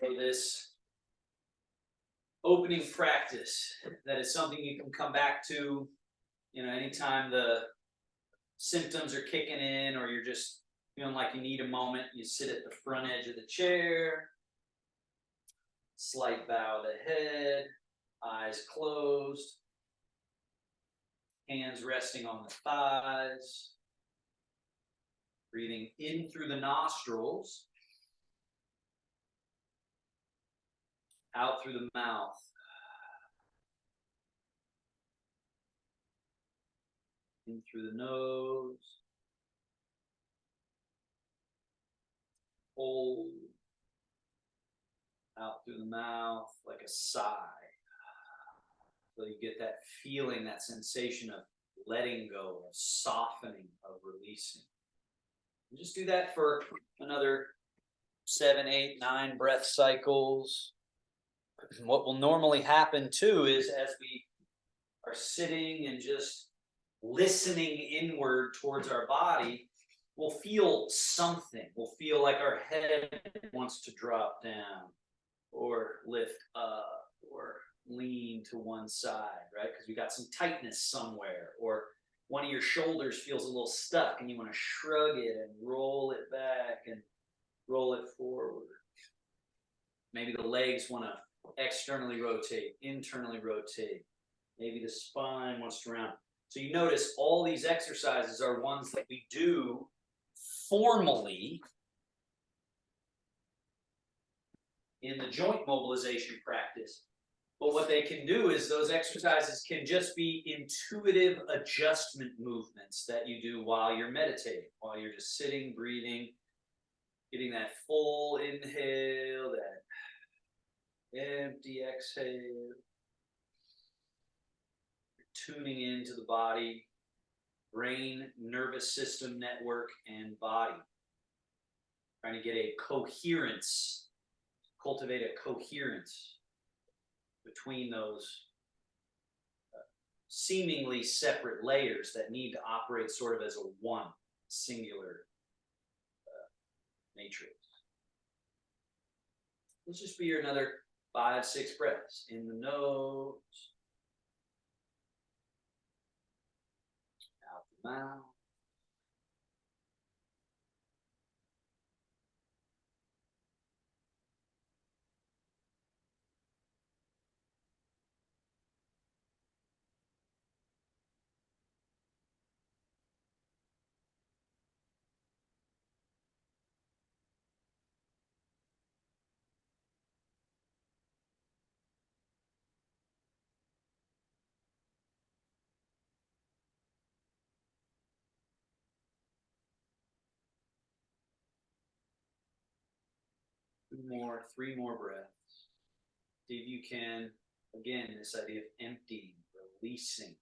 So this opening practice, that is something you can come back to, anytime the symptoms are kicking in or you're just feeling like you need a moment. You sit at the front edge of the chair, slight bow of the head, eyes closed, hands resting on the thighs, breathing in through the nostrils, out through the mouth. In through the nose, hold, out through the mouth like a sigh. So you get that feeling, that sensation of letting go, of softening, of releasing. And just do that for another 7, 8, 9 breath cycles. What will normally happen too is as we are sitting and just listening inward towards our body, we'll feel something. We'll feel like our head wants to drop down or lift up or lean to one side, right? Because we got some tightness somewhere, or one of your shoulders feels a little stuck and you want to shrug it and roll it back and roll it forward. Maybe the legs want to externally rotate, internally rotate. Maybe the spine wants to round. So you notice all these exercises are ones that we do formally in the joint mobilization practice. But what they can do is those exercises can just be intuitive adjustment movements that you do while you're meditating, while you're just sitting, breathing, getting that full inhale, that empty exhale. Tuning into the body, brain, nervous system network, and body. Trying to get a coherence, cultivate a coherence between those seemingly separate layers that need to operate sort of as a one singular matrix. Let's just be here another 5, 6 breaths. In the nose, out the mouth. More, 3 more breaths. See if you can, again, this idea of emptying, releasing,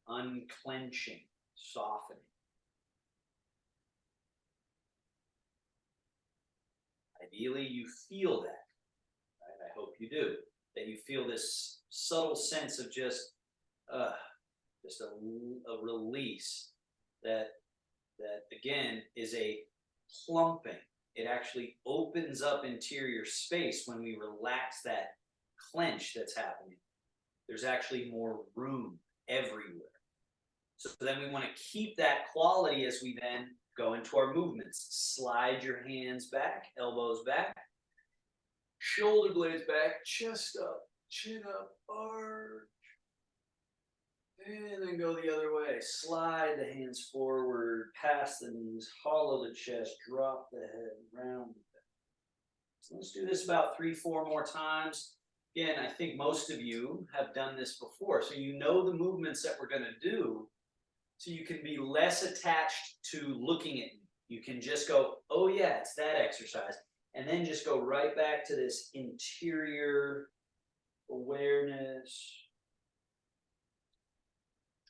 unclenching, softening. Ideally, you feel that. Right? I hope you do. That you feel this subtle sense of just a release that again is a plumping. It actually opens up interior space when we relax that clench that's happening. There's actually more room everywhere. So then we want to keep that quality as we then go into our movements. Slide your hands back, elbows back, shoulder blades back, chest up, chin up, arch. And then go the other way. Slide the hands forward, past the knees, hollow the chest, drop the head, round the back. So let's do this about 3, 4 more times. Again, I think most of you have done this before, so you know the movements that we're going to do, so you can be less attached to looking at me. You can just go, oh yeah, it's that exercise, and then just go right back to this interior awareness,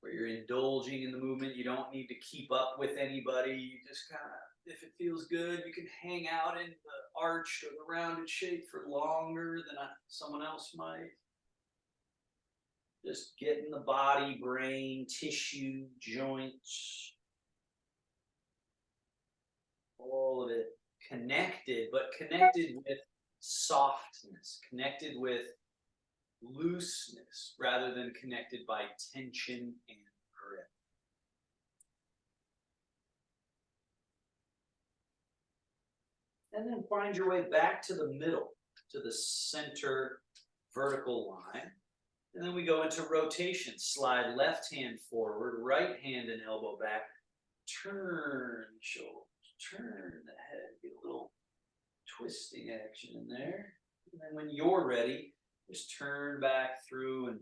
where you're indulging in the movement. You don't need to keep up with anybody. You just kind of, if it feels good, you can hang out in the arch or the rounded shape for longer than someone else might. Just getting the body, brain, tissue, joints, all of it connected, but connected with softness, connected with looseness, rather than connected by tension and grip. And then find your way back to the middle, to the center vertical line. And then we go into rotation. Slide left hand forward, right hand and elbow back. Turn shoulders, turn the head. Get a little twisting action in there. And then when you're ready, just turn back through and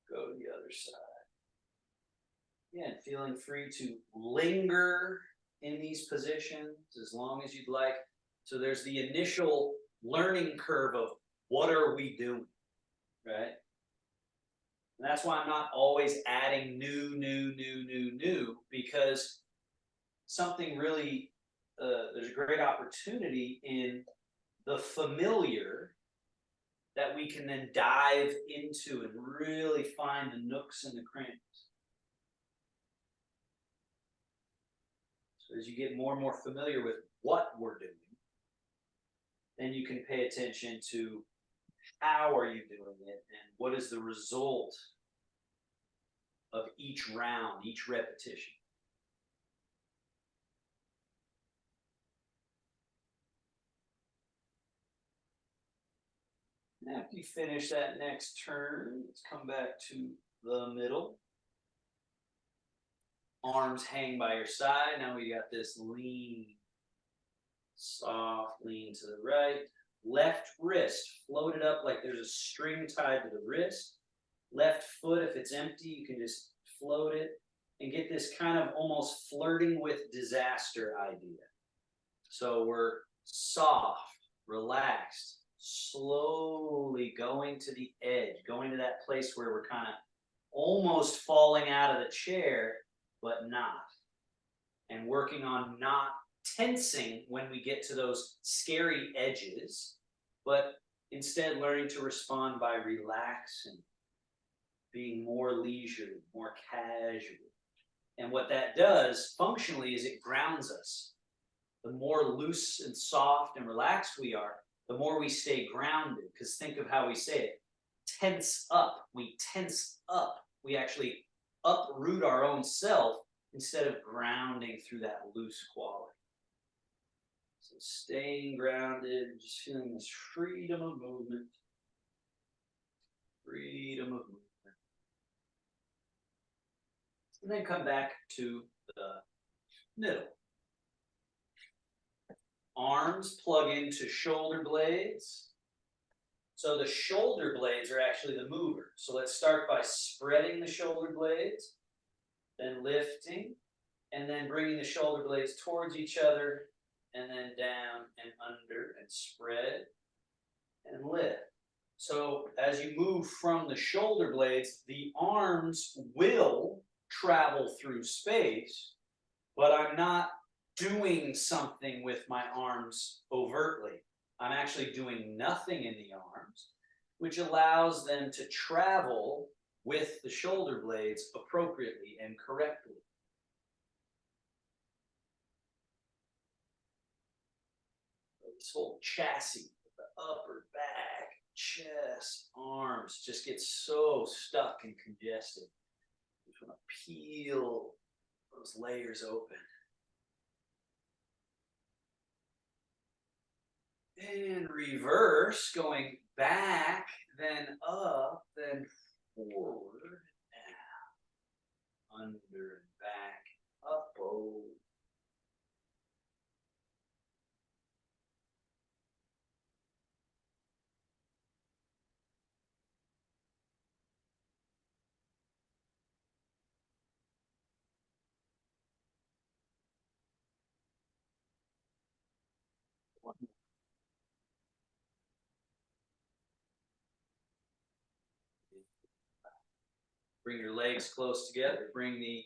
go to the other side. Again, feeling free to linger in these positions as long as you'd like. So there's the initial learning curve of what are we doing, right? And that's why I'm not always adding new, because something really, there's a great opportunity in the familiar that we can then dive into and really find the nooks and the crannies. So as you get more and more familiar with what we're doing, then you can pay attention to how are you doing it and what is the result of each round, each repetition. After you finish that next turn, let's come back to the middle. Arms hang by your side. Now we got this lean, soft lean to the right. Left wrist floated up like there's a string tied to the wrist. Left foot, if it's empty, you can just float it and get this kind of almost flirting with disaster idea. So we're soft, relaxed, slowly going to the edge, going to that place where we're kind of almost falling out of the chair, but not. And working on not tensing when we get to those scary edges, but instead learning to respond by relaxing, being more leisurely, more casual. And what that does functionally is it grounds us. The more loose and soft and relaxed we are, the more we stay grounded. Because think of how we say it. Tense up. We tense up. We actually uproot our own self instead of grounding through that loose quality. So staying grounded, just feeling this freedom of movement. Freedom of movement. And then come back to the middle. Arms plug into shoulder blades. So the shoulder blades are actually the mover. So let's start by spreading the shoulder blades, then lifting, and then bringing the shoulder blades towards each other, and then down and under and spread and lift. So as you move from the shoulder blades, the arms will travel through space, but I'm not doing something with my arms overtly. I'm actually doing nothing in the arms, which allows them to travel with the shoulder blades appropriately and correctly. This whole chassis, the upper back, chest, arms, just gets so stuck and congested. You just want to peel those layers open. And reverse, going back, then up, then forward, down, under and back, up, over. Bring your legs close together. Bring the,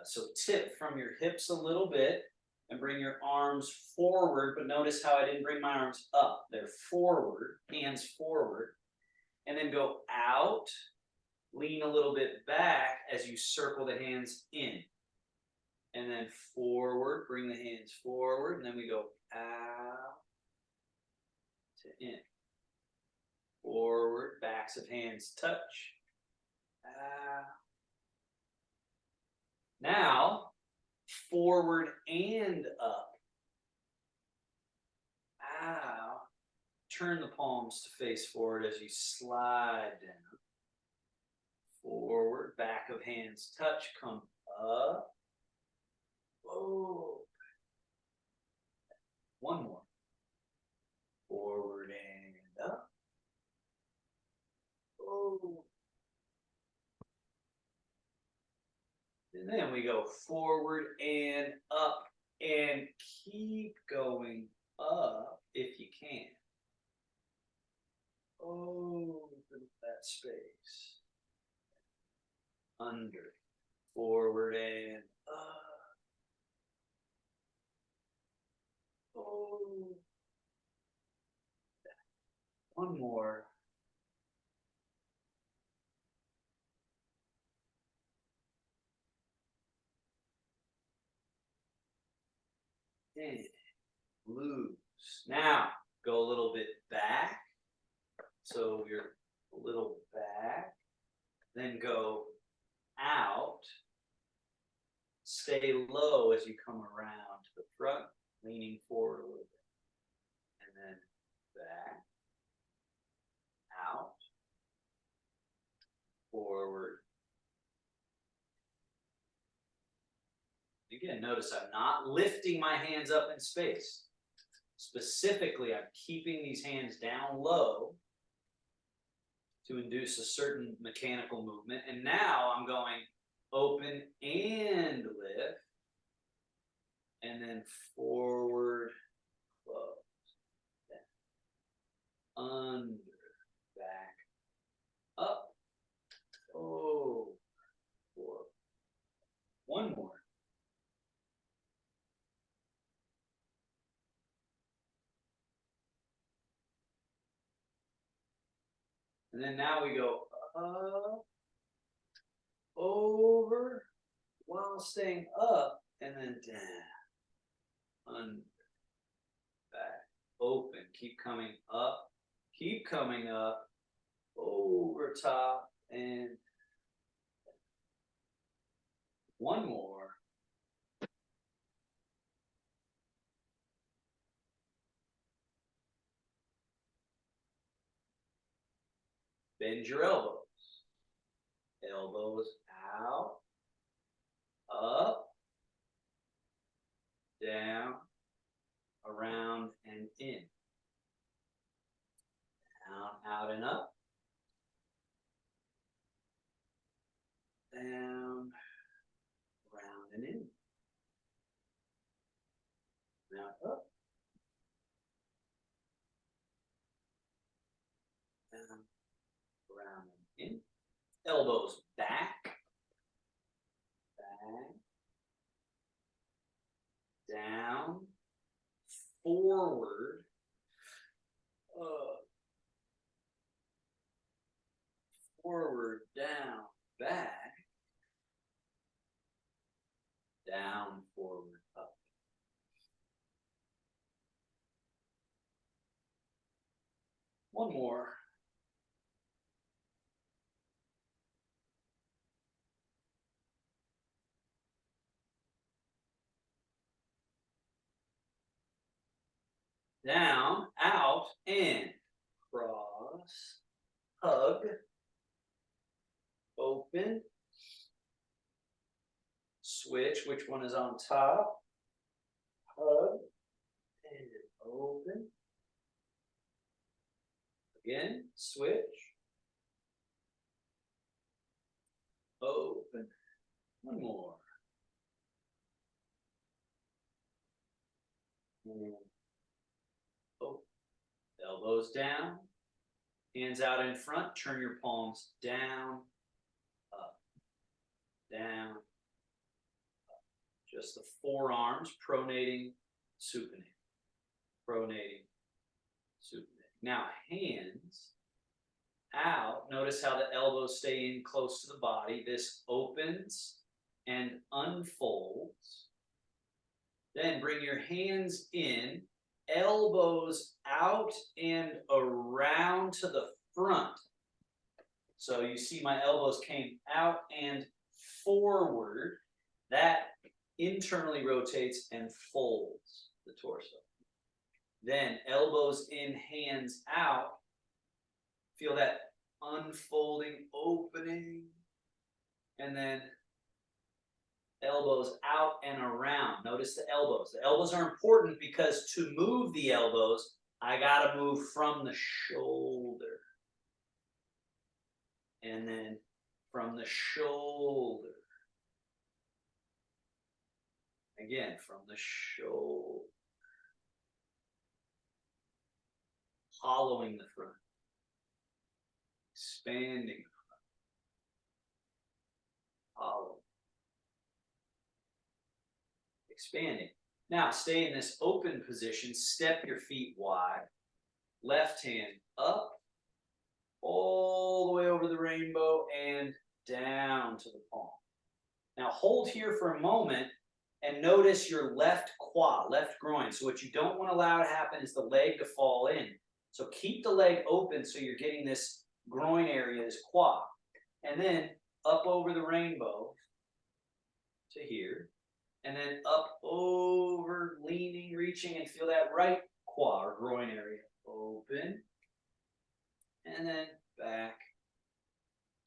so tip from your hips a little bit and bring your arms forward. But notice how I didn't bring my arms up. They're forward, hands forward. And then go out, lean a little bit back as you circle the hands in. And then forward, bring the hands forward. And then we go out to in. Forward, backs of hands touch. Out. Now, forward and up. Out. Turn the palms to face forward as you slide down. Forward, back of hands touch, come up. Whoa. One more. Forward and up. Whoa. And then we go forward and up and keep going up if you can. Open that space. Under. Forward and up. Oh. One more. And loose. Now, go a little bit back. So you're a little back. Then go out. Stay low as you come around to the front, leaning forward a little bit. And then back. Out. Forward. Again, notice I'm not lifting my hands up in space. Specifically, I'm keeping these hands down low to induce a certain mechanical movement. And now I'm going open and lift. And then forward, close. Down. Under, back, up. Oh, forward. One more. And then now we go up, over, while staying up, and then down, under, back, open, keep coming up, over top, and one more. Bend your elbows. Elbows out, up, down, around, and in. Down, out, and up. Down, around, and in. Now up. Down, around, and in. Elbows back, down, forward, forward, down, back, down, forward, up. One more. Down, out, and cross, hug, open, switch, which one is on top, hug, and open, again, switch, open, one more, and open, elbows down, hands out in front, turn your palms down, up, down, up. Just the forearms, pronating, supinating, pronating, supinating. Now, hands out. Notice how the elbows stay in close to the body. This opens and unfolds. Then bring your hands in elbows out and around to the front. So you see my elbows came out and forward. That internally rotates and folds the torso. Then elbows in, hands out. Feel that unfolding, opening, and then elbows out and around. Notice the elbows. The elbows are important because to move the elbows, I gotta move from the shoulder. And then from the shoulder. Again, from the shoulder. Hollowing the front. Expanding the front. Hollow. Expanding. Now, stay in this open position. Step your feet wide. Left hand up. All the way over the rainbow and down to the palm. Now, hold here for a moment and notice your left quad, left groin. So what you don't want to allow to happen is the leg to fall in. So keep the leg open so you're getting this groin area, this quad. And then up over the rainbow to here. And then up over, leaning, reaching, and feel that right quad or groin area. Open. And then back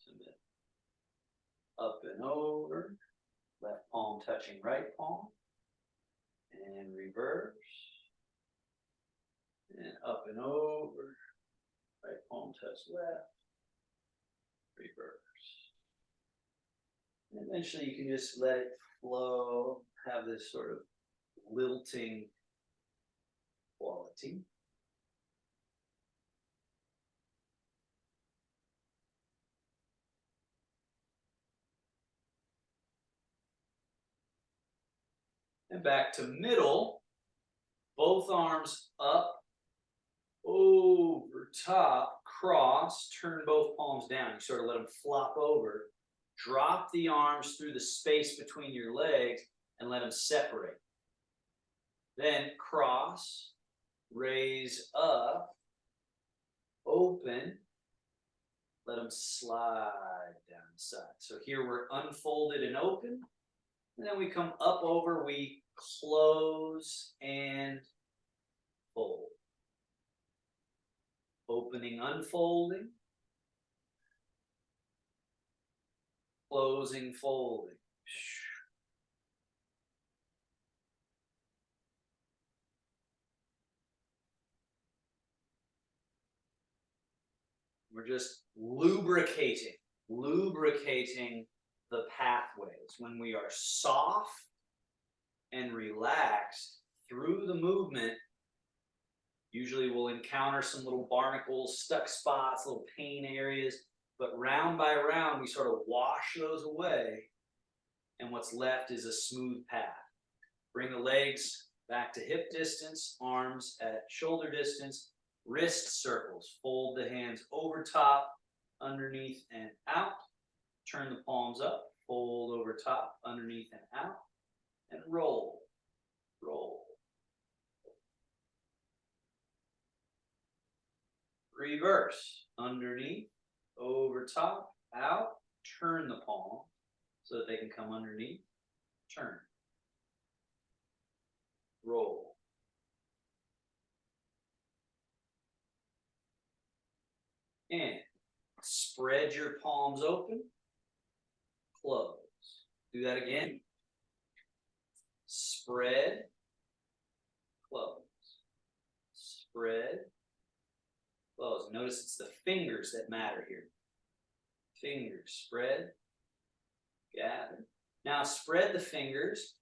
to middle. Up and over. Left palm touching right palm. And reverse. And up and over. Right palm touch left. Reverse. And eventually you can just let it flow. Have this sort of lilting quality. And back to middle. Both arms up, over, top, cross, turn both palms down. You sort of let them flop over. Drop the arms through the space between your legs and let them separate. Then cross, raise up, open, let them slide down the side. So here we're unfolded and open. And then we come up over, we close and fold. Opening, unfolding. Closing, folding. We're just lubricating the pathways. When we are soft and relaxed through the movement, usually we'll encounter some little barnacles, stuck spots, little pain areas, but round by round, we sort of wash those away, and what's left is a smooth path. Bring the legs back to hip distance, arms at shoulder distance, wrist circles. Fold the hands over top, underneath, and out. Turn the palms up, fold over top, underneath, and out, and roll, roll. Reverse, underneath, over top, out, turn the palm so that they can come underneath, turn, roll. And spread your palms open, close. Do that again. Spread, close. Spread, close. Notice it's the fingers that matter here. Fingers, spread, gather. Now spread the fingers,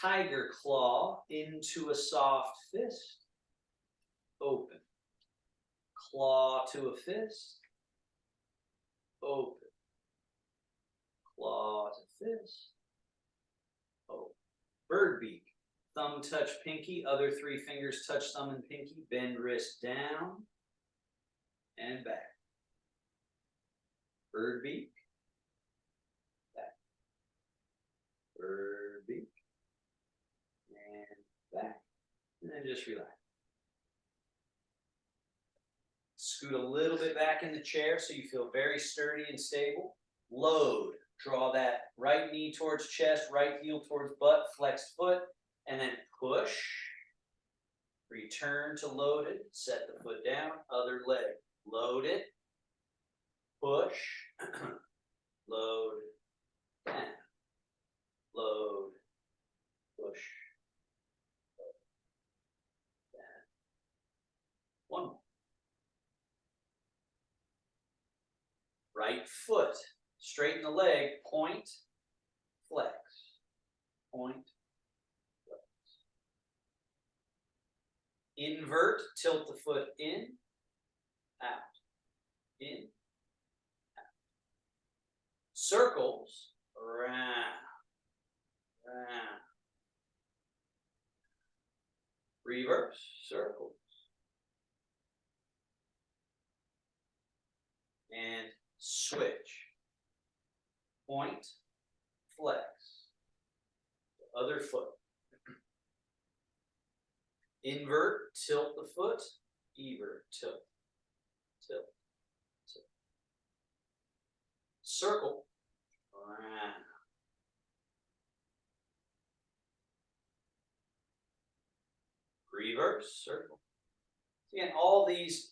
tiger claw into a soft fist, open. Claw to a fist, open. Claw to fist, open. Bird beak. Thumb touch pinky, other three fingers touch thumb and pinky, bend wrist down and back. Bird beak, back. Bird beak, and back. And then just relax. Scoot a little bit back in the chair so you feel very sturdy and stable. Load. Draw that right knee towards chest, right heel towards butt, flexed foot, and then push. Return to loaded. Set the foot down. Other leg. Load it. Push. Load. Down. Load. Push. Load, down. One more. Right foot. Straighten the leg. Point. Flex. Point. Flex. Invert. Tilt the foot in. Out. In. Out. Circles. Round. Round. Reverse. Circles. And switch. Point. Flex. The other foot. Invert. Tilt the foot. Evert. Tilt. Tilt. Tilt. Circle. Round. Reverse. Circle. Again, all these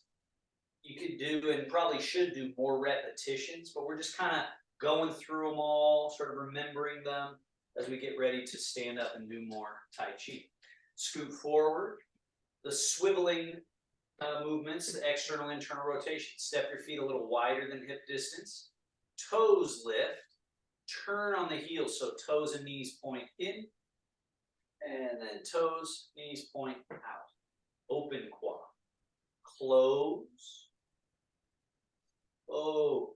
you could do and probably should do more repetitions, but we're just kind of going through them all, sort of remembering them as we get ready to stand up and do more Tai Chi. Scoot forward. The swiveling movements, the external, internal rotation. Step your feet a little wider than hip distance. Toes lift. Turn on the heels, so toes and knees point in. And then toes, knees point out. Open quad. Close. Open.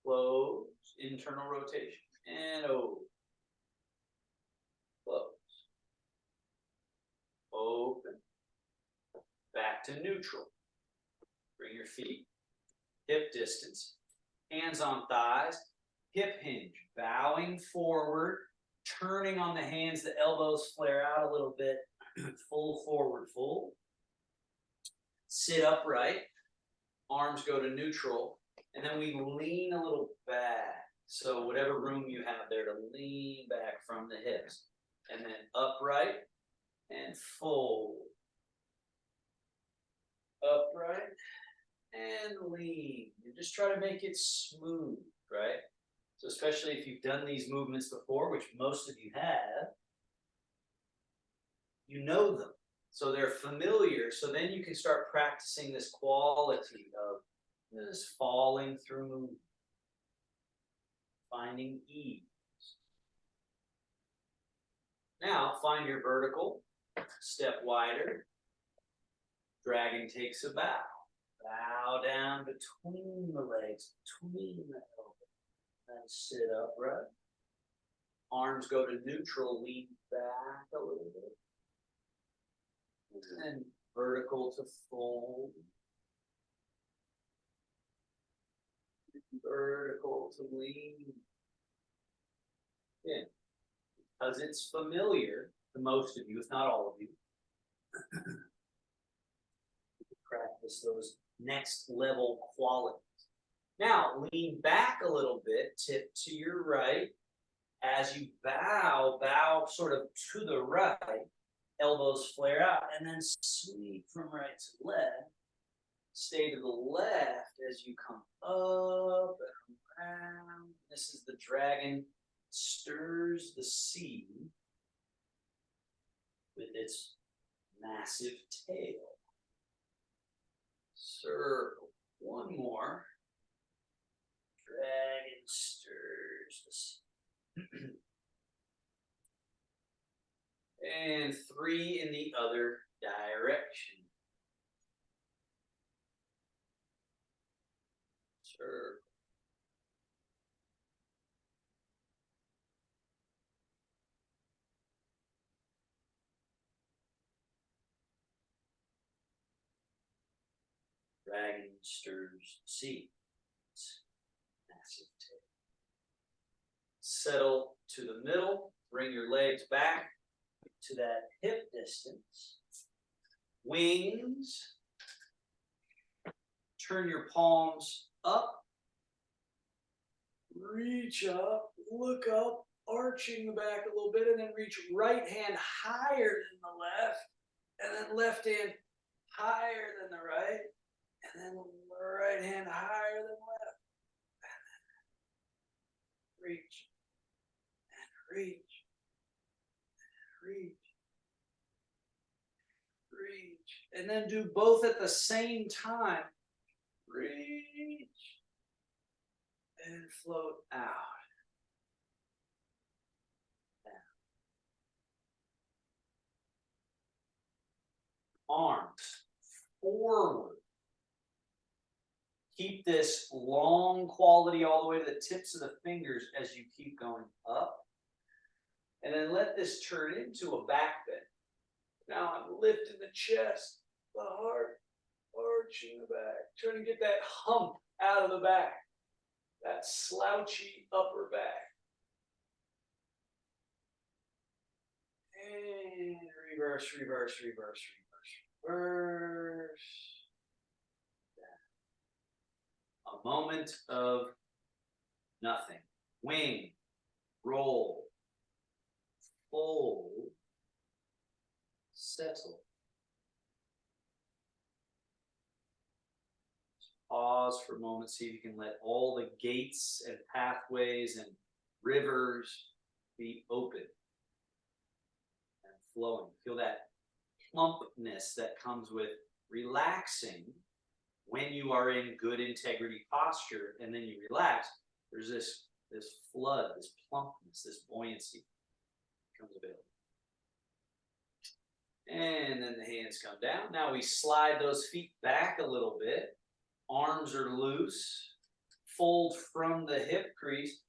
Close. Internal rotation. And open. Close. Open. Back to neutral. Bring your feet hip distance. Hands on thighs. Hip hinge. Bowing forward. Turning on the hands. The elbows flare out a little bit. Full forward fold. Sit upright. Arms go to neutral. And then we lean a little back. So whatever room you have there to lean back from the hips. And then upright and fold. Upright and lean. You just try to make it smooth, right? So especially if you've done these movements before, which most of you have, you know them. So they're familiar. So then you can start practicing this quality of this falling through movement, finding ease. Now find your vertical, step wider. Dragon takes a bow. Bow down between the legs, between the elbows. And sit upright. Arms go to neutral, lean back a little bit. And vertical to fold. Vertical to lean. Again, because it's familiar to most of you, if not all of you. Practice those next level qualities. Now, lean back a little bit, tip to your right. As you bow, bow sort of to the right. Elbows flare out, and then sweep from right to left. Stay to the left as you come up and around. This is the dragon. Stirs the sea with its massive tail. Circle. One more. Dragon stirs the sea. And 3 in the other direction. Circle. Dragon stirs the sea. Massive tail. Settle to the middle. Bring your legs back to that hip distance. Wings. turn your palms up, reach up, look up, arching the back a little bit, and then reach right hand higher than the left, and then left hand higher than the right, and then right hand higher than left. Reach and reach and reach, reach, and then do both at the same time. Reach and float out. Arms forward. Keep this long quality all the way to the tips of the fingers as you keep going up. And then let this turn into a back bend. Now I'm lifting the chest, the heart, arching the back, trying to get that hump out of the back, that slouchy upper back. And reverse, reverse, reverse, reverse, reverse. A moment of nothing. Wing, roll, fold, settle. Pause for a moment, see if you can let all the gates and pathways and rivers be open and flowing. Feel that plumpness that comes with relaxing when you are in good integrity posture, and then you relax. There's this flood, this plumpness, this buoyancy becomes available. And then the hands come down. Now we slide those feet back a little bit. Arms are loose. Fold from the hip crease.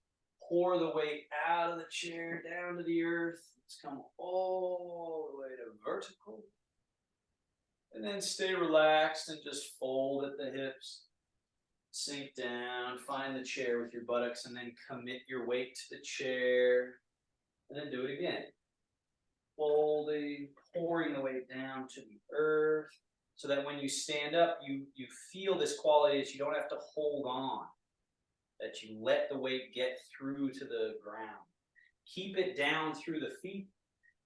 Pour the weight out of the chair, down to the earth. Let's come all the way to vertical. And then stay relaxed and just fold at the hips. Sink down, find the chair with your buttocks, and then commit your weight to the chair. And then do it again. Folding, pouring the weight down to the earth, so that when you stand up, you feel this quality that you don't have to hold on, that you let the weight get through to the ground. Keep it down through the feet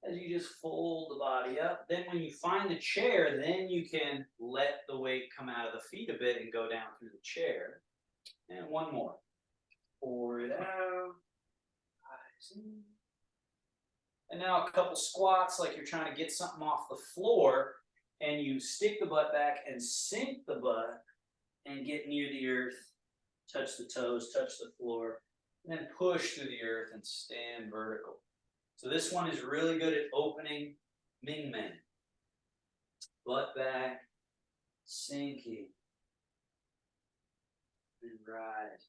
as you just fold the body up. Then when you find the chair, then you can let the weight come out of the feet a bit and go down through the chair. And one more. Pour it out. Rising. And now a couple squats like you're trying to get something off the floor, and you stick the butt back and sink the butt and get near the earth, touch the toes, touch the floor, and then push through the earth and stand vertical. So this one is really good at opening Ming Men. Butt back, sinking, and rise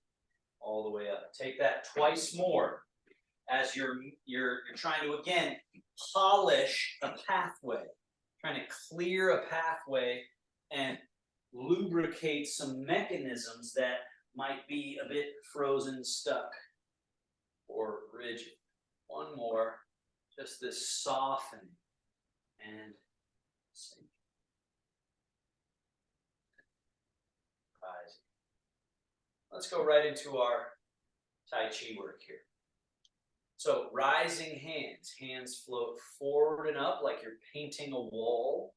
all the way up. Take that twice more as you're trying to, again, polish a pathway, trying to clear a pathway and lubricate some mechanisms that might be a bit frozen, stuck, or rigid. One more, just this softening and sinking. Rising. Let's go right into our Tai Chi work here. So rising hands float forward and up like you're painting a wall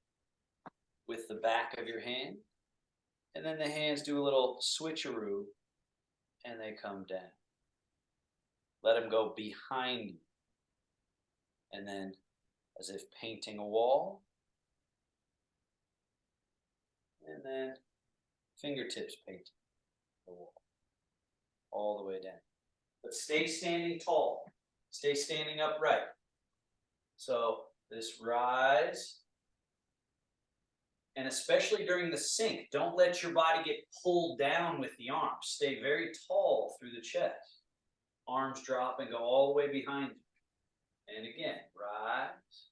with the back of your hand. And then the hands do a little switcheroo and they come down. Let them go behind you. And then, as if painting a wall. And then fingertips painting the wall. All the way down. But stay standing tall. Stay standing upright. So this rise. And especially during the sink, don't let your body get pulled down with the arms. Stay very tall through the chest. Arms drop and go all the way behind you. And again, rise.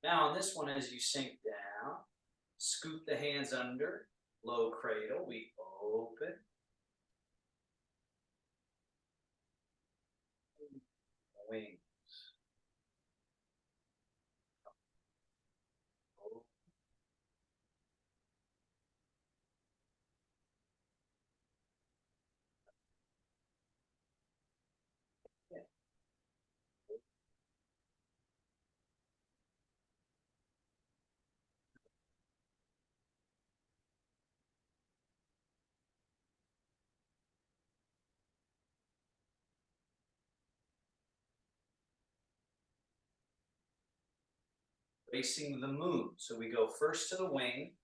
Now on this one, as you sink down, scoop the hands under, low cradle, we open. Wings. Racing the moon. So we go first to the wing,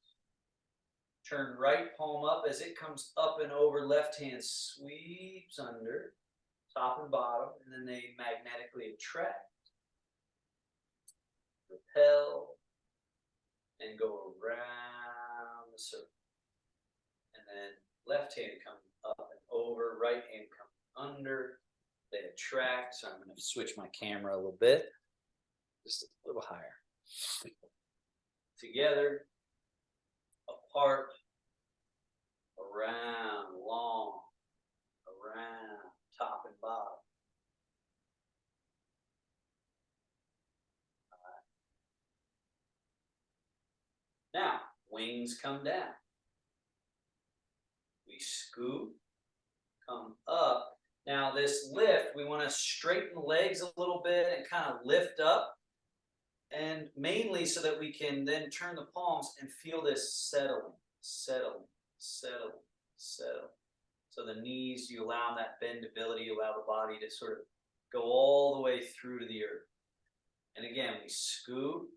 turn right palm up as it comes up and over, left hand sweeps under, top and bottom, and then they magnetically attract, repel, and go around the circle. And then left hand comes up and over, right hand comes under, they attract. So I'm going to switch my camera a little bit, just a little higher. Together, apart, around, long, around, top and bottom. Now, wings come down. We scoop, come up. Now this lift, we want to straighten the legs a little bit and kind of lift up. And mainly so that we can then turn the palms and feel this settling, settling, settling, settling. So the knees, you allow that bendability, you allow the body to sort of go all the way through to the earth. And again, we scoop,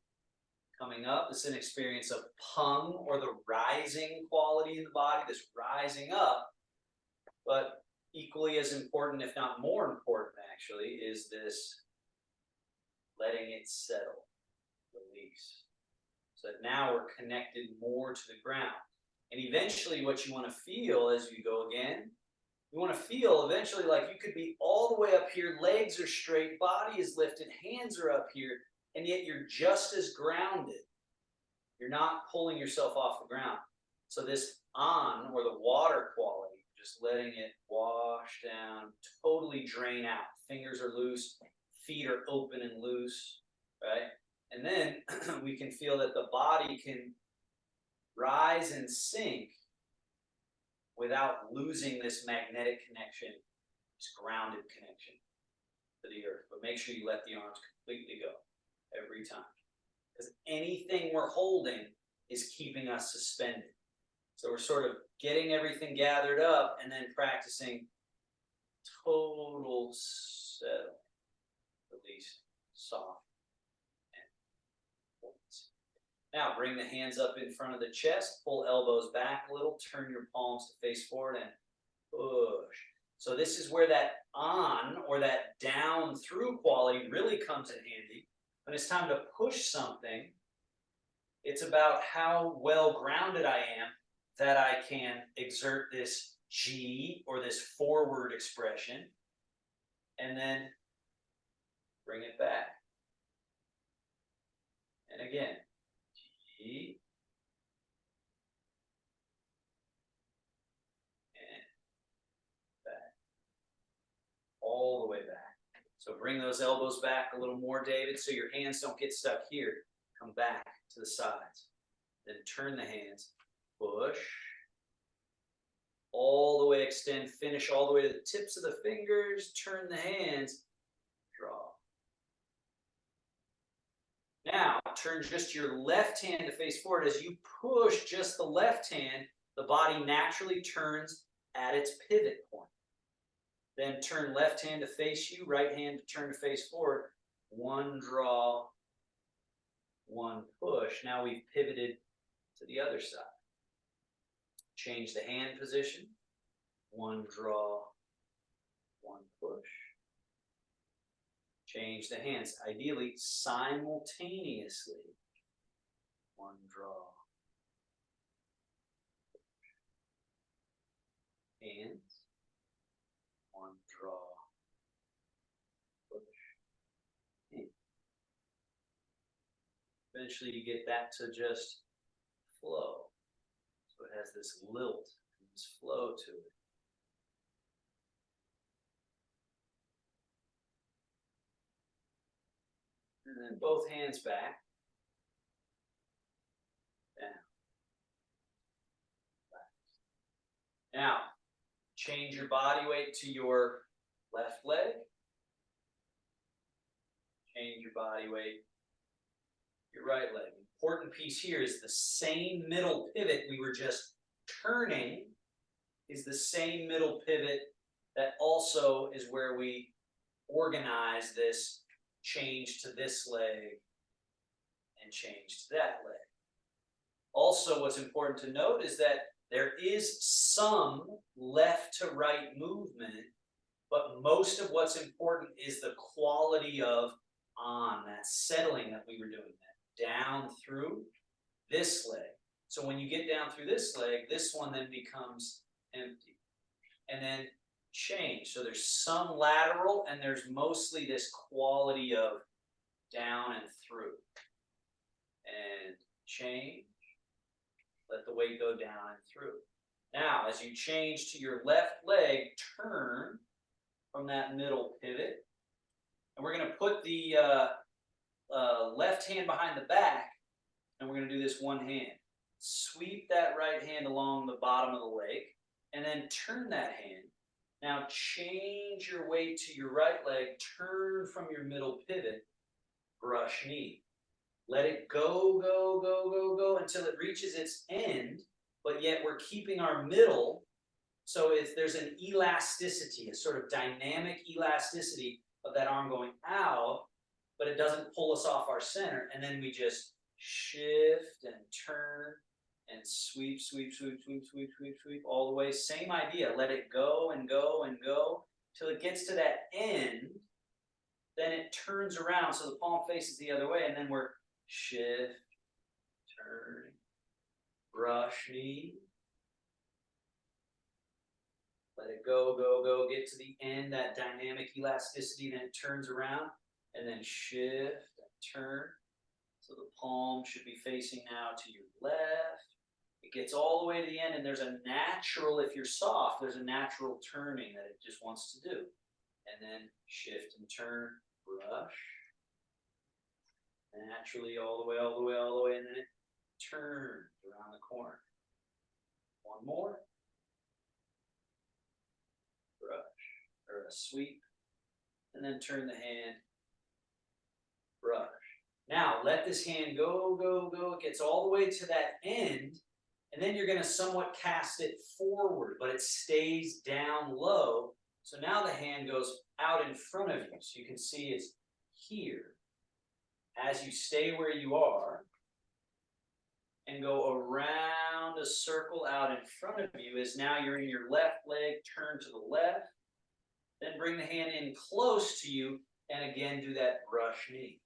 coming up. This is an experience of pung, or the rising quality in the body, this rising up. But equally as important, if not more important actually, is this letting it settle, release. So that now we're connected more to the ground. And eventually what you want to feel as you go again, you want to feel eventually like you could be all the way up here, legs are straight, body is lifted, hands are up here, and yet you're just as grounded. You're not pulling yourself off the ground. So this on, or the water quality, just letting it wash down, totally drain out. Fingers are loose, feet are open and loose, right? And then we can feel that the body can rise and sink without losing this magnetic connection, this grounded connection to the earth. But make sure you let the arms completely go every time. Because anything we're holding is keeping us suspended. So we're sort of getting everything gathered up and then practicing total settle, release, soft, and points. Now bring the hands up in front of the chest, pull elbows back a little, turn your palms to face forward and push. So this is where that on, or that down through quality really comes in handy. When it's time to push something, it's about how well grounded I am that I can exert this G, or this forward expression, and then bring it back. And again, G, and back, all the way back. So bring those elbows back a little more, David, so your hands don't get stuck here. Come back to the sides. Then turn the hands, push, all the way extend, finish all the way to the tips of the fingers, turn the hands, draw. Now, turn just your left hand to face forward. As you push just the left hand, the body naturally turns at its pivot point. Then turn left hand to face you, right hand to turn to face forward. One draw, one push. Now we've pivoted to the other side. Change the hand position. One draw, one push. Change the hands, ideally simultaneously. One draw. Hands. One draw. Push. Hands. Eventually you get that to just flow. So it has this lilt and this flow to it. And then both hands back. Down. Back. Now, change your body weight to your left leg. Change your body weight to your right leg. Important piece here is the same middle pivot we were just turning is the same middle pivot that also is where we organize this change to this leg and change to that leg. Also, what's important to note is that there is some left to right movement, but most of what's important is the quality of on, that settling that we were doing, that down through this leg. So when you get down through this leg, this one then becomes empty. And then change. So there's some lateral and there's mostly this quality of down and through. And change. Let the weight go down and through. Now, as you change to your left leg, turn from that middle pivot. And we're going to put the left hand behind the back, and we're going to do this one hand. Sweep that right hand along the bottom of the leg, and then turn that hand. Now change your weight to your right leg, turn from your middle pivot, brush knee. Let it go, go, go, go, go until it reaches its end, but yet we're keeping our middle, so if there's an elasticity, a sort of dynamic elasticity of that arm going out, but it doesn't pull us off our center, and then we just shift and turn and sweep, sweep, sweep, sweep, sweep, sweep, sweep, all the way. Same idea. Let it go and go and go till it gets to that end. Then it turns around so the palm faces the other way, and then we're shift, turn, brush knee. Let it go, go, go, get to the end, that dynamic elasticity, then it turns around, and then shift and turn. So the palm should be facing now to your left. It gets all the way to the end, and there's a natural, if you're soft, there's a natural turning that it just wants to do. And then shift and turn, brush. Naturally, all the way, all the way, all the way, and then it turns around the corner. One more. Brush, or a sweep, and then turn the hand, brush. Now, let this hand go, go, go. It gets all the way to that end, and then you're going to somewhat cast it forward, but it stays down low. So now the hand goes out in front of you. So you can see it's here. As you stay where you are and go around a circle out in front of you, as now you're in your left leg, turn to the left, then bring the hand in close to you, and again do that brush knee.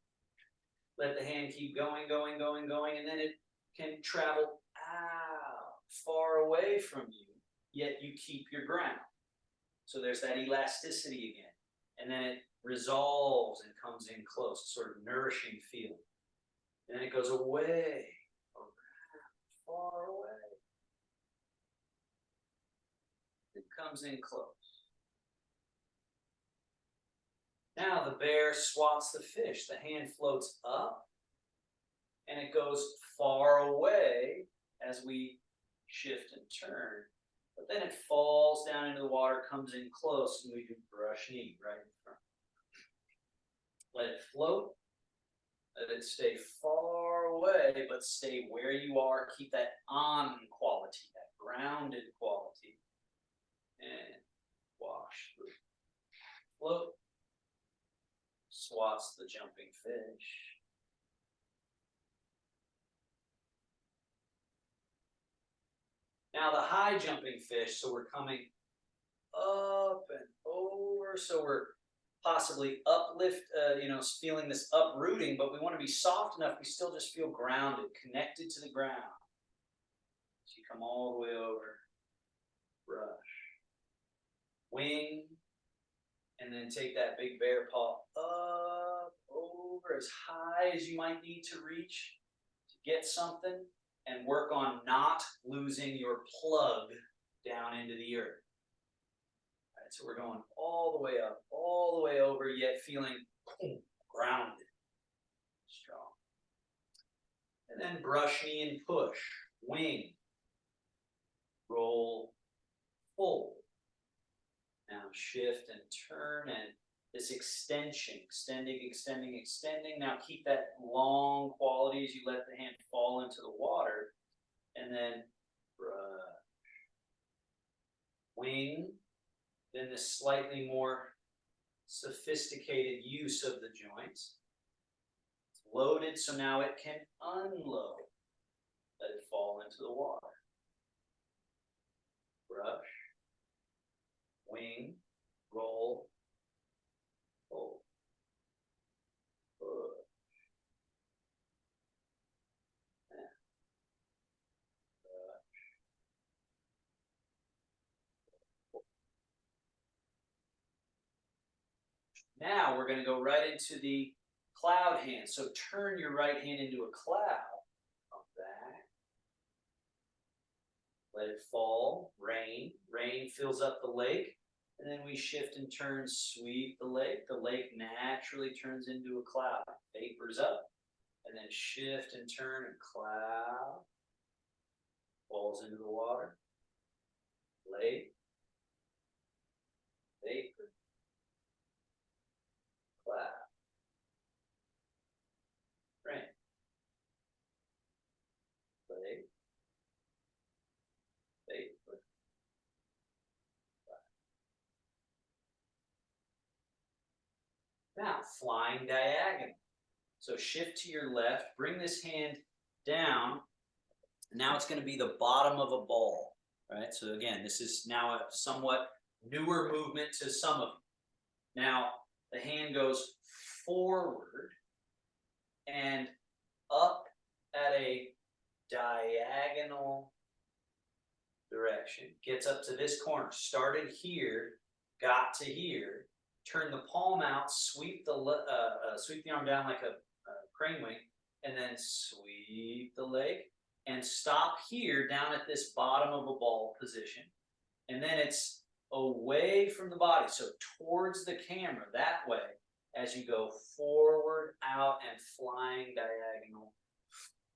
Let the hand keep going, going, going, going, and then it can travel out, far away from you, yet you keep your ground. So there's that elasticity again. And then it resolves and comes in close, sort of nourishing feeling. And then it goes away, around, far away. It comes in close. Now the bear swats the fish. The hand floats up, and it goes far away as we shift and turn. But then it falls down into the water, comes in close, and we do brush knee right in front. Let it float. Let it stay far away, but stay where you are. Keep that on quality, that grounded quality. And wash through. Float. Swats the jumping fish. Now the high jumping fish, so we're coming up and over, so we're possibly uplift, feeling this uprooting, but we want to be soft enough, we still just feel grounded, connected to the ground. So you come all the way over, brush, wing, and then take that big bear paw up, over, as high as you might need to reach to get something, and work on not losing your plug down into the earth. All right, so we're going all the way up, all the way over, yet feeling grounded, strong. And then brush knee and push, wing, roll, fold. Now shift and turn, and this extension, extending, extending, extending. Now keep that long quality as you let the hand fall into the water. And then brush, wing, then this slightly more sophisticated use of the joints. loaded, so now it can unload. Let it fall into the water. Brush, wing, roll, hold, push, and brush. Now we're going to go right into the cloud hand. So turn your right hand into a cloud. Come back. Let it fall. Rain. Rain fills up the lake. And then we shift and turn, sweep the lake. The lake naturally turns into a cloud. Vapors up. And then shift and turn, and cloud falls into the water. Lake. Vapor. Cloud. Rain. Lake. Vapor. Now, flying diagonal. So shift to your left, bring this hand down. Now it's going to be the bottom of a ball, right? So again, this is now a somewhat newer movement to some of you. Now, the hand goes forward and up at a diagonal direction. Gets up to this corner. Started here, got to here. Turn the palm out, sweep the arm down like a crane wing, and then sweep the leg, and stop here down at this bottom of a ball position. And then it's away from the body, so towards the camera, that way, as you go forward, out, and flying diagonal,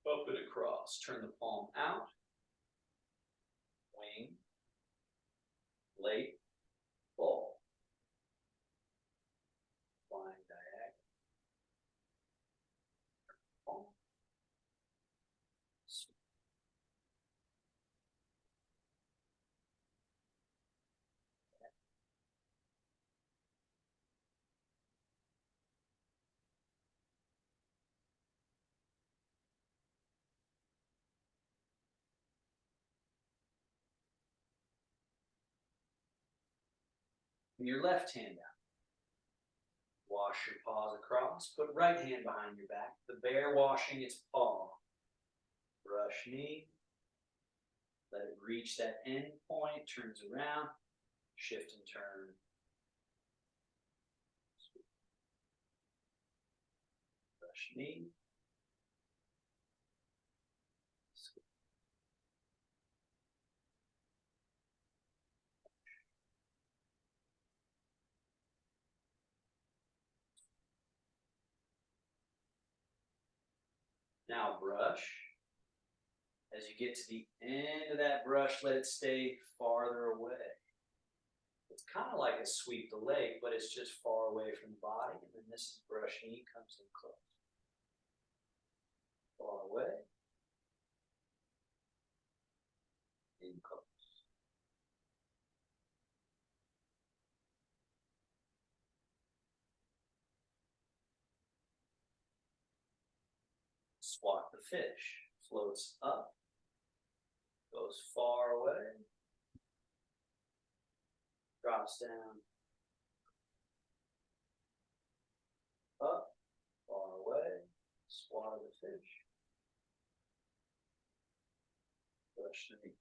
up and across. Turn the palm out, wing, late, ball. Flying diagonal. Your left hand out. Wash your paws across. Put right hand behind your back. The bear washing its paw. Brush knee. Let it reach that end point. Turns around. Shift and turn. Brush knee. Now brush. As you get to the end of that brush, let it stay farther away. It's kind of like a sweep the leg, but it's just far away from the body. And then this is brush knee, comes in close. Far away. In close. Swat the fish. Floats up. Goes far away. Drops down. Up. Far away. Swat the fish. Brush the knee.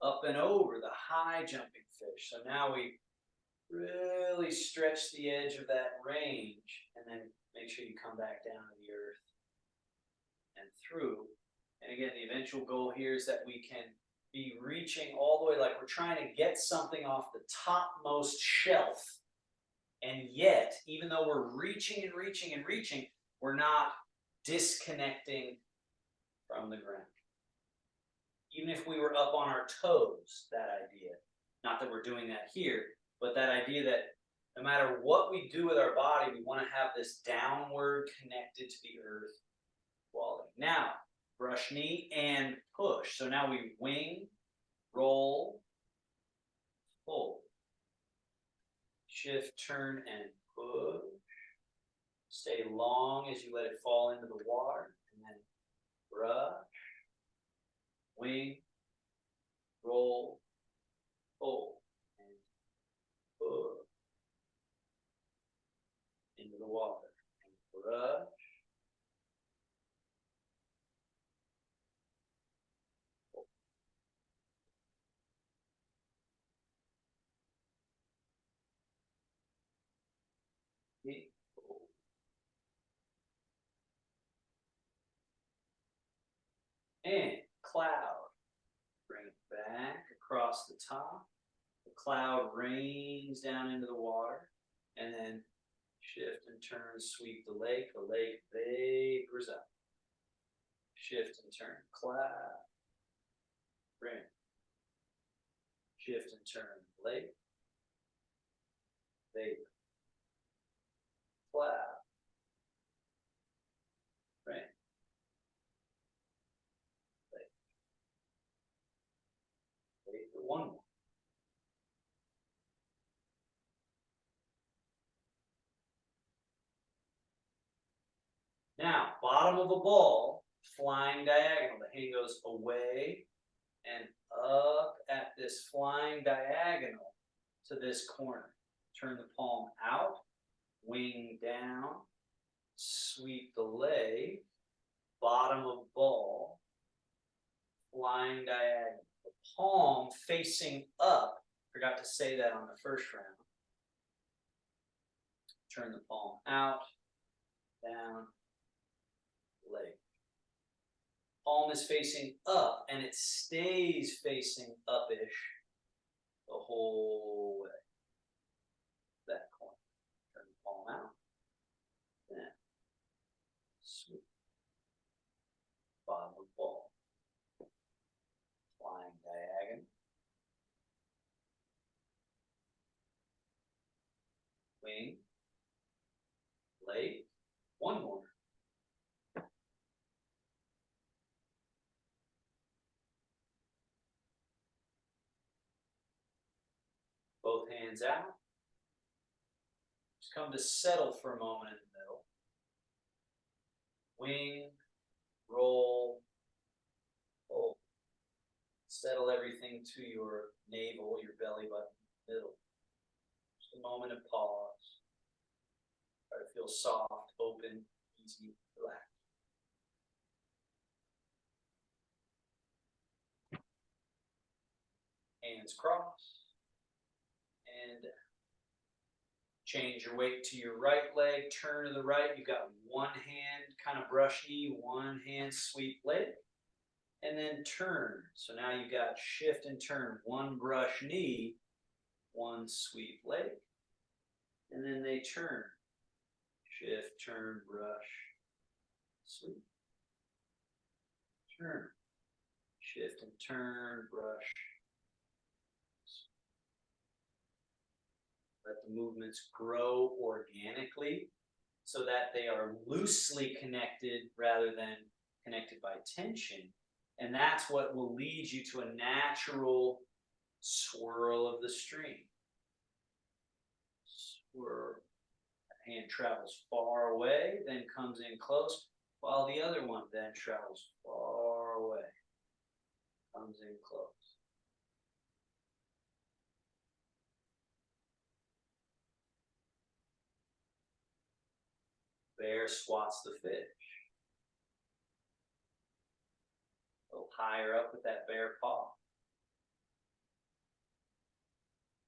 Up and over the high jumping fish. So now we really stretch the edge of that range, and then make sure you come back down to the earth and through. And again, the eventual goal here is that we can be reaching all the way, like we're trying to get something off the topmost shelf. And yet, even though we're reaching and reaching and reaching, we're not disconnecting from the ground. Even if we were up on our toes, that idea, not that we're doing that here, but that idea that no matter what we do with our body, we want to have this downward connected to the earth quality. Now, brush knee and push. So now we wing, roll, hold. Shift, turn, and push. Stay long as you let it fall into the water, and then brush, wing, roll, hold, and push into the water, and brush. And cloud, bring it back across the top. The cloud rains down into the water, and then shift and turn, sweep the lake vapors up. Shift and turn, cloud, bring. Shift and turn, lake, vapor, cloud, bring, lake, vapor, one more. Now, bottom of a ball, flying diagonal. The hand goes away and up at this flying diagonal to this corner. Turn the palm out, wing down, sweep the leg, bottom of ball, flying diagonal. The palm facing up. Forgot to say that on the first round. Turn the palm out, down, leg. Palm is facing up, and it stays facing up-ish the whole way. That corner. Turn the palm out. Then sweep. Bottom of ball. Flying diagonal. Wing. Leg. One more. Both hands out. Just come to settle for a moment in the middle. Wing, roll, hold. Settle everything to your navel, your belly button, middle. Just a moment of pause. Try to feel soft, open, easy, relaxed. Hands crossed. And change your weight to your right leg, turn to the right. You've got one hand kind of brush knee, one hand sweep leg, and then turn. So now you've got shift and turn, one brush knee, one sweep leg, and then they turn. Shift, turn, brush, sweep, turn. Shift and turn, brush. Let the movements grow organically so that they are loosely connected rather than connected by tension. And that's what will lead you to a natural swirl of the stream. Swirl. That hand travels far away, then comes in close, while the other one then travels far away, comes in close. Bear swats the fish. A little higher up with that bear paw.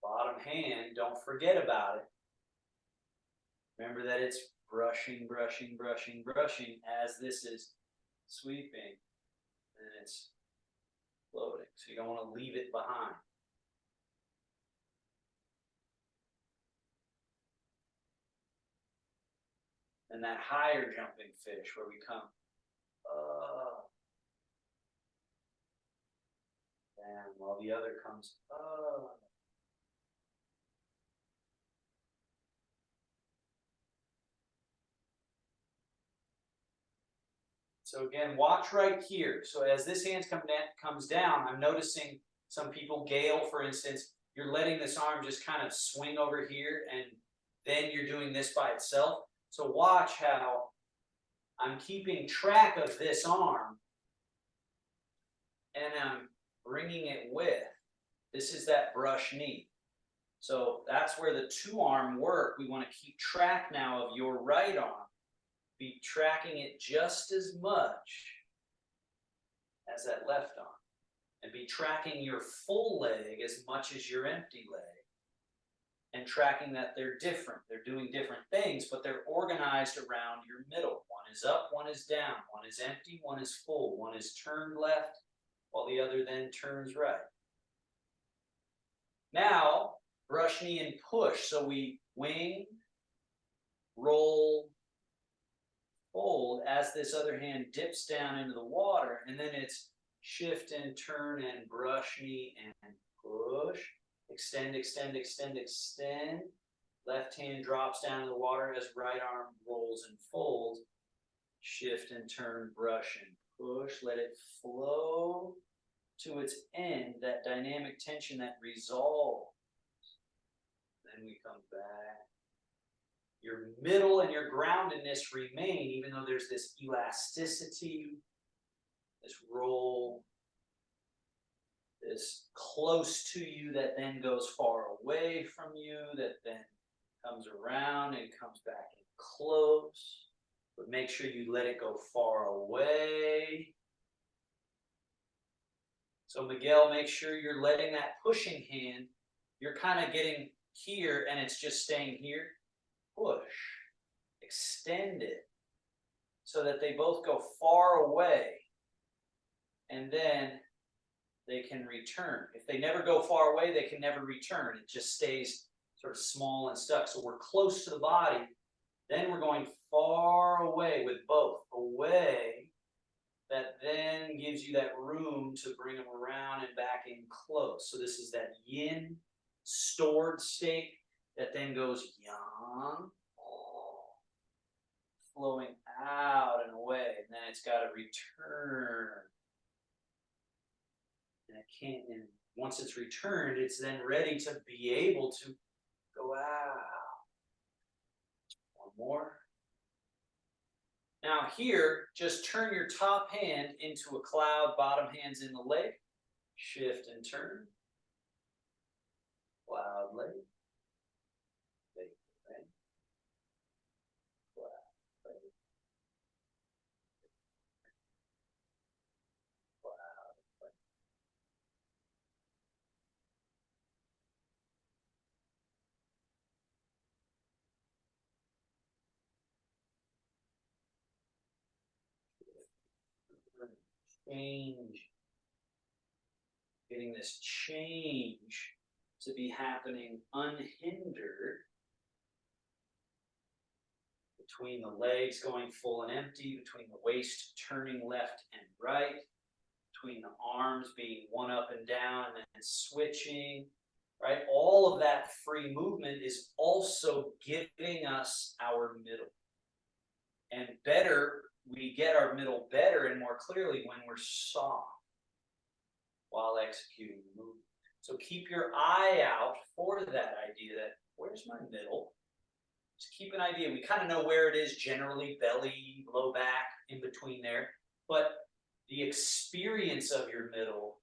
Bottom hand, don't forget about it. Remember that it's brushing, brushing, brushing, brushing as this is sweeping. And it's floating. So you don't want to leave it behind. And that higher jumping fish where we come up. And while the other comes up. So again, watch right here. So as this hand comes down, I'm noticing Some people, Gail, for instance, you're letting this arm just kind of swing over here and then you're doing this by itself. So watch how I'm keeping track of this arm and I'm bringing it with. This is that brush knee. So that's where the two arm work. We want to keep track now of your right arm. Be tracking it just as much as that left arm. And be tracking your full leg as much as your empty leg. And tracking that they're different. They're doing different things, but they're organized around your middle. One is up, one is down. One is empty, one is full. One is turned left, while the other then turns right. Now, brush knee and push. So we wing, roll, fold as this other hand dips down into the water, and then it's shift and turn and brush knee and push. Extend, extend, extend, extend. Left hand drops down to the water as right arm rolls and folds. Shift and turn, brush and push. Let it flow to its end, that dynamic tension that resolves. Then we come back. Your middle and your groundedness remain, even though there's this elasticity, this roll, this close to you that then goes far away from you, that then comes around and comes back in close. But make sure you let it go far away. So Miguel, make sure you're letting that pushing hand, you're kind of getting here and it's just staying here. Push, extend it so that they both go far away and then they can return. If they never go far away, they can never return. It just stays sort of small and stuck. So we're close to the body. Then we're going far away with both. Away, that then gives you that room to bring them around and back in close. So this is that yin stored state that then goes yang, flowing out and away. And then it's got to return. And it can't, and once it's returned, it's then ready to be able to go out. One more. Now here, just turn your top hand into a cloud, bottom hand's in the leg. Shift and turn. Cloud leg. Leg, leg. Cloud leg. Cloud leg. Change. Getting this change to be happening unhindered between the legs going full and empty, between the waist turning left and right, between the arms being one up and down and then switching, right? All of that free movement is also giving us our middle. And better, we get our middle better and more clearly when we're soft while executing the movement. So keep your eye out for that idea that, where's my middle? Just keep an idea. We kind of know where it is generally, belly, low back, in between there. But the experience of your middle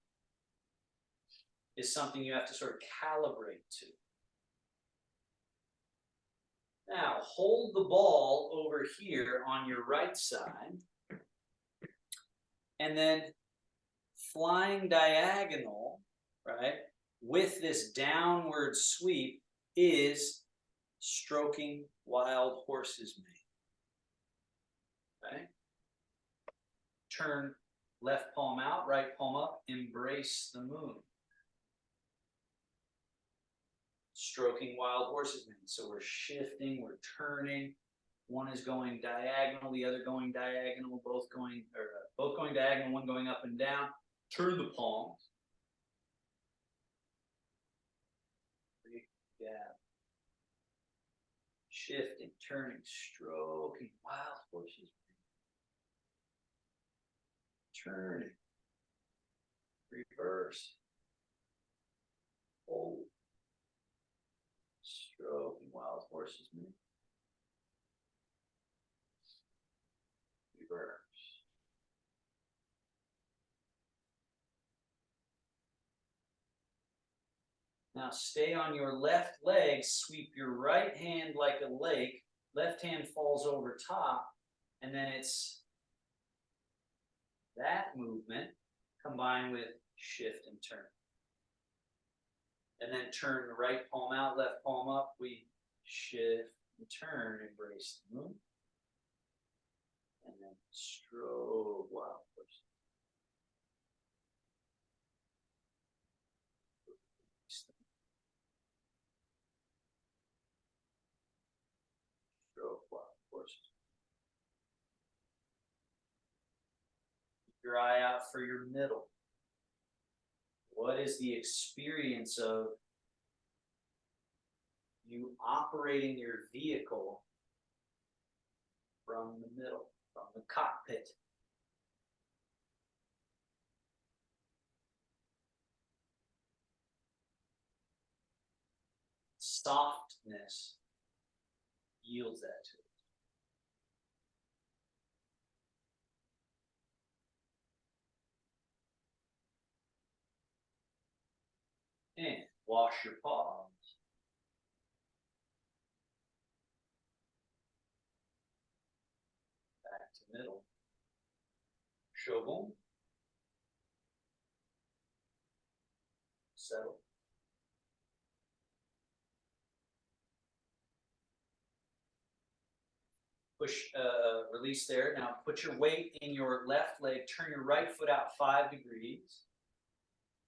is something you have to sort of calibrate to. Now, hold the ball over here on your right side. And then flying diagonal, right, with this downward sweep is stroking wild horse's mane. Okay? Turn left palm out, right palm up, embrace the moon. Stroking wild horse's mane. So we're shifting, we're turning. One is going diagonal, the other going diagonal, both going diagonal, one going up and down. Turn the palms. Yeah. Shifting, turning, stroking, wild horses. Turning. Reverse. reverse. Now stay on your left leg, sweep your right hand like a lake, left hand falls over top, and then it's that movement combined with shift and turn. And then turn the right palm out, left palm up, we shift and turn, embrace the move. And then stroke wild horse. Stroke wild horse. Keep your eye out for your middle. What is the experience of you operating your vehicle from the middle, from the cockpit? Softness yields that to it. And wash your paws. Back to middle. Shogun. Settle. Push, release there. Now put your weight in your left leg. Turn your right foot out 5 degrees.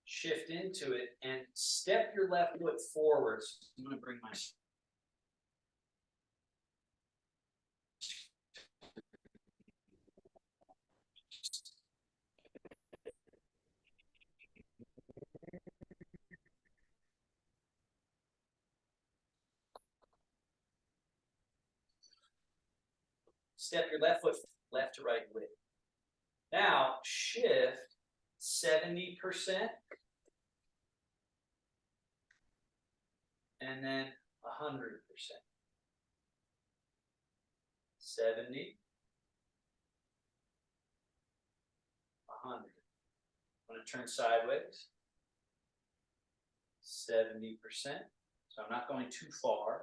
Shift into it and step your left foot forwards. I'm going to bring my step your left foot left to right width. Now shift 70% and then 100%. 70, 100. I'm going to turn sideways. 70%. So I'm not going too far.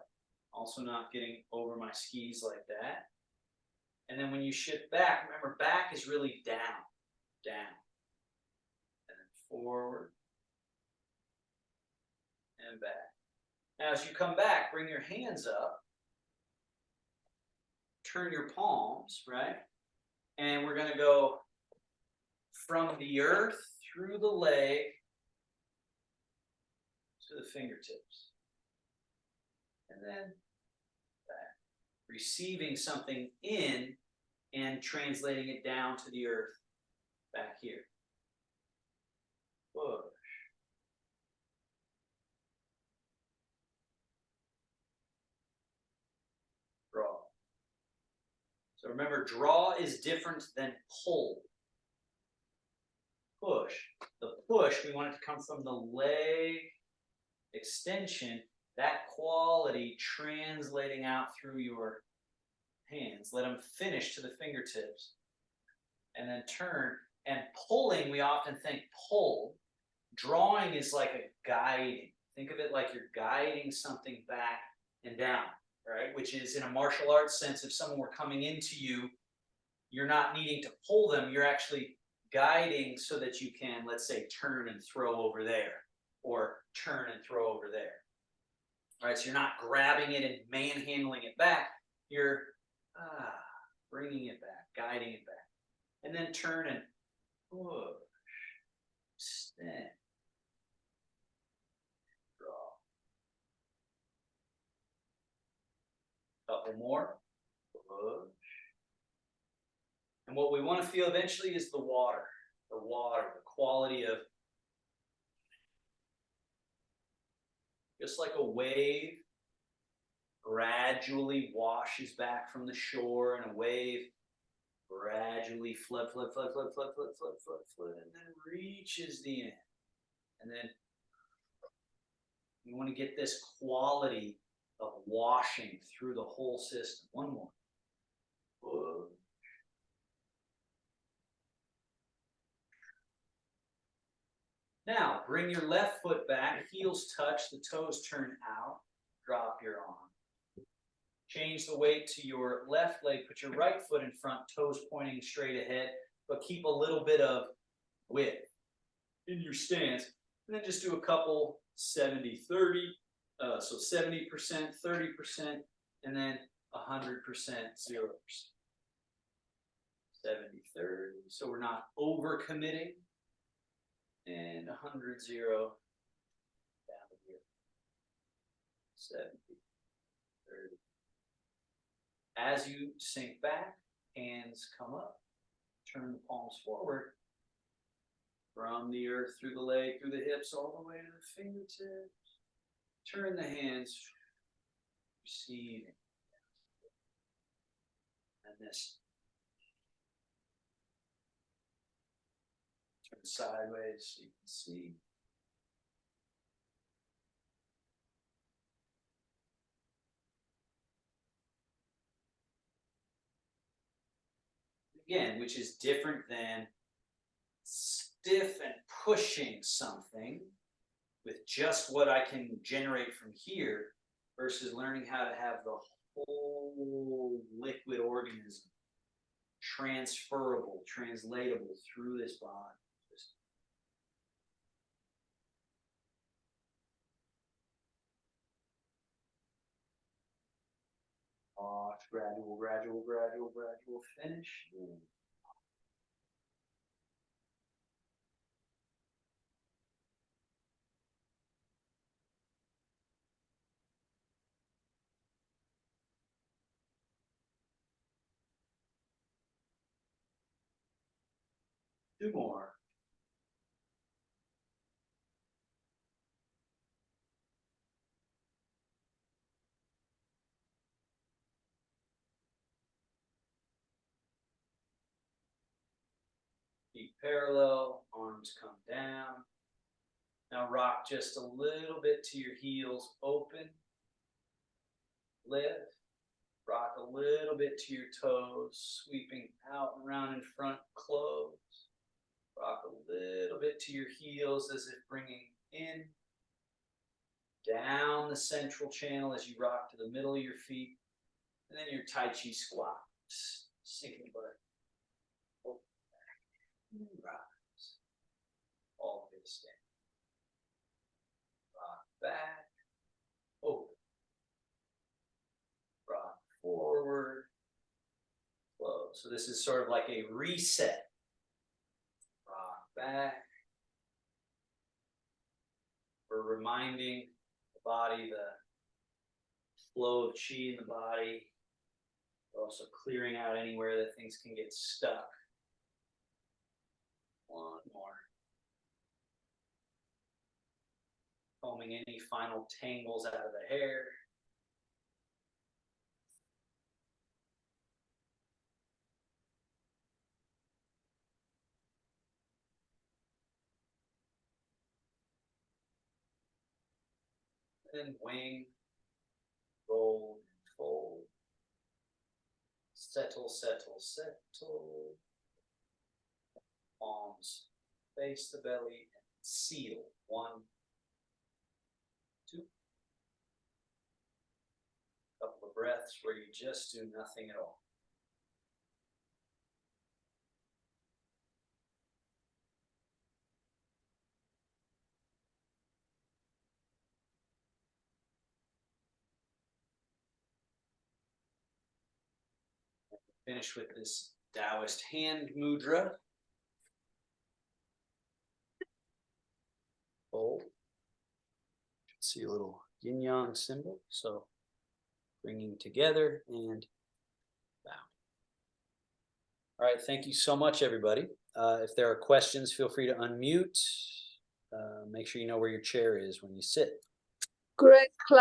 Also not getting over my skis like that. And then when you shift back, remember back is really down, down. And then forward and back. Now as you come back, bring your hands up. Turn your palms, right? And we're going to go from the earth through the leg to the fingertips. And then back. Receiving something in and translating it down to the earth back here. Push. Draw. So remember, draw is different than pull. Push. The push, we want it to come from the leg extension, that quality translating out through your hands. Let them finish to the fingertips. And then turn. And pulling, we often think pull. Drawing is like a guiding. Think of it like you're guiding something back and down, right? Which is, in a martial arts sense, if someone were coming into you, you're not needing to pull them, you're actually guiding so that you can, let's say, turn and throw over there, or turn and throw over there. All right, so you're not grabbing it and manhandling it back, you're bringing it back, guiding it back. And then turn and push, extend, draw. Couple more, push. And what we want to feel eventually is the water, the quality of, just like a wave gradually washes back from the shore, and a wave gradually flood, and then reaches the end. And then we want to get this quality of washing through the whole system. One more. Push. Now, bring your left foot back, heels touch, the toes turn out, drop your arm. Change the weight to your left leg, put your right foot in front, toes pointing straight ahead, but keep a little bit of width in your stance. And then just do a couple 70-30, so 70%, 30%, and then 100%, 0%. 70-30, so we're not over committing. And 100, 0, down to here. 70, 30. As you sink back, hands come up, turn the palms forward, from the earth, through the leg, through the hips, all the way to the fingertips. Turn the hands, receiving. And this. Turn sideways so you can see. Again, which is different than stiff and pushing something with just what I can generate from here versus learning how to have the whole liquid organism transferable, translatable through this body. Gradual, gradual, gradual, gradual finish. 2 more. Feet parallel, arms come down. Now rock just a little bit to your heels open. Lift. Rock a little bit to your toes, sweeping out and around in front, close. Rock a little bit to your heels as if bringing in. Down the central channel as you rock to the middle of your feet. And then your Tai Chi squat. Sinking butt. Open back. Rise. All the way to stand. Rock back. Open. Rock forward. Close. So this is sort of like a reset. Rock back. We're reminding the body the flow of chi in the body. We're also clearing out anywhere that things can get stuck. 1 more. Combing any final tangles out of the hair. And then wing, roll, and fold. Settle, settle, settle. Palms face the belly and seal. 1, 2. Couple of breaths where you just do nothing at all. Finish with this Taoist hand mudra. Fold. See a little yin yang symbol. So bringing together and bow. All right, thank you so much, everybody. If there are questions, feel free to unmute. Make sure you know where your chair is when you sit. Great class.